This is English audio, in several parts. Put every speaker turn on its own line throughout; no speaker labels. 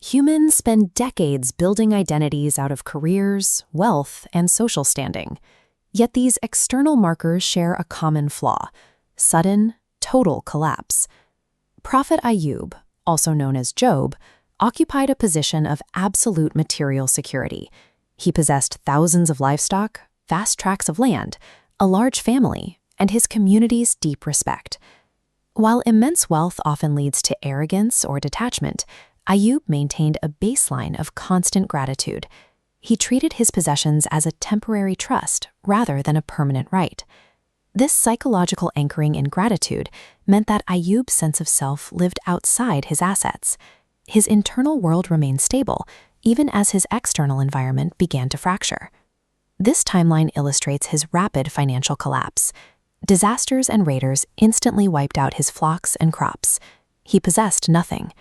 Humans spend decades building identities out of careers, wealth, and social standing. Yet these external markers share a common flaw: sudden, total collapse. Prophet Ayyub, also known as Job, occupied a position of absolute material security. He possessed thousands of livestock, vast tracts of land, a large family, and his community's deep respect. While immense wealth often leads to arrogance or detachment, Ayyub maintained a baseline of constant gratitude. He treated his possessions as a temporary trust rather than a permanent right. This psychological anchoring in gratitude meant that Ayyub's sense of self lived outside his assets. His internal world remained stable, even as his external environment began to fracture. This timeline illustrates his rapid financial collapse. Disasters and raiders instantly wiped out his flocks and crops. He possessed nothing.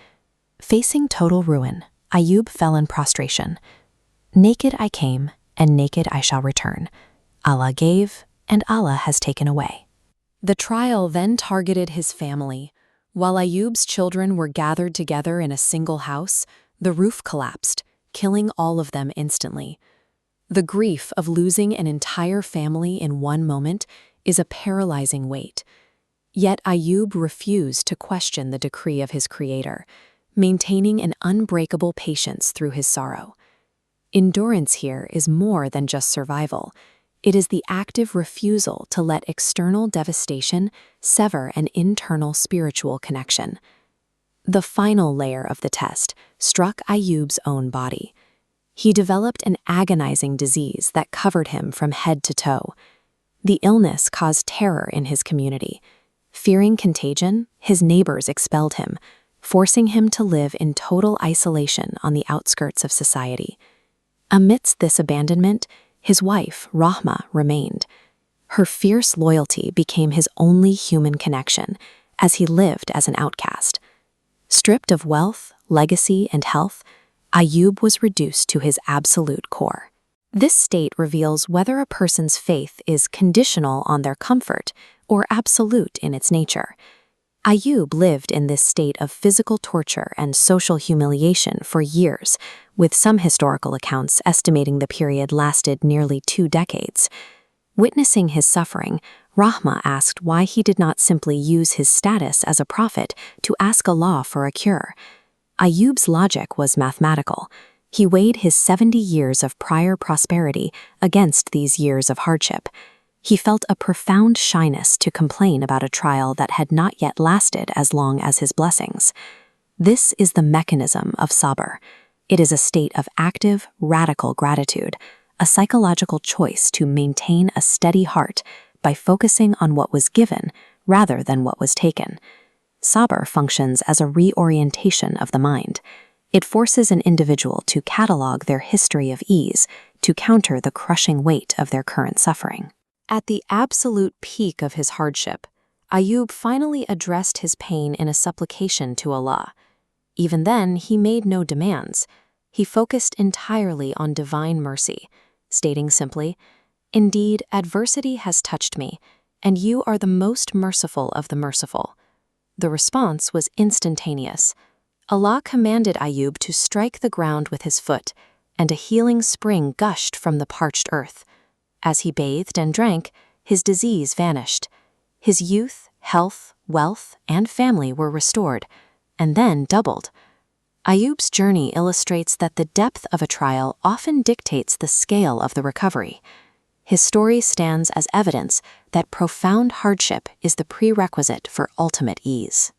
Facing total ruin, Ayyub fell in prostration. Naked I came, and naked I shall return. Allah gave, and Allah has taken away. The trial then targeted his family. While Ayyub's children were gathered together in a single house, the roof collapsed, killing all of them instantly. The grief of losing an entire family in one moment is a paralyzing weight. Yet Ayyub refused to question the decree of his Creator, maintaining an unbreakable patience through his sorrow. Endurance here is more than just survival. It is the active refusal to let external devastation sever an internal spiritual connection. The final layer of the test struck Ayyub's own body. He developed an agonizing disease that covered him from head to toe. The illness caused terror in his community. Fearing contagion, his neighbors expelled him, forcing him to live in total isolation on the outskirts of society. Amidst this abandonment, his wife, Rahma, remained. Her fierce loyalty became his only human connection, as he lived as an outcast. Stripped of wealth, legacy, and health, Ayyub was reduced to his absolute core. This state reveals whether a person's faith is conditional on their comfort or absolute in its nature. Ayyub lived in this state of physical torture and social humiliation for years, with some historical accounts estimating the period lasted nearly 2 decades. Witnessing his suffering, Rahma asked why he did not simply use his status as a prophet to ask Allah for a cure. Ayyub's logic was mathematical. He weighed his 70 years of prior prosperity against these years of hardship. He felt a profound shyness to complain about a trial that had not yet lasted as long as his blessings. This is the mechanism of Sabr. It is a state of active, radical gratitude, a psychological choice to maintain a steady heart by focusing on what was given rather than what was taken. Sabr functions as a reorientation of the mind. It forces an individual to catalog their history of ease to counter the crushing weight of their current suffering. At the absolute peak of his hardship, Ayyub finally addressed his pain in a supplication to Allah. Even then, he made no demands. He focused entirely on divine mercy, stating simply, "Indeed, adversity has touched me, and you are the most merciful of the merciful." The response was instantaneous. Allah commanded Ayyub to strike the ground with his foot, and a healing spring gushed from the parched earth. As he bathed and drank, his disease vanished. His youth, health, wealth, and family were restored, and then doubled. Ayyub's journey illustrates that the depth of a trial often dictates the scale of the recovery. His story stands as evidence that profound hardship is the prerequisite for ultimate ease.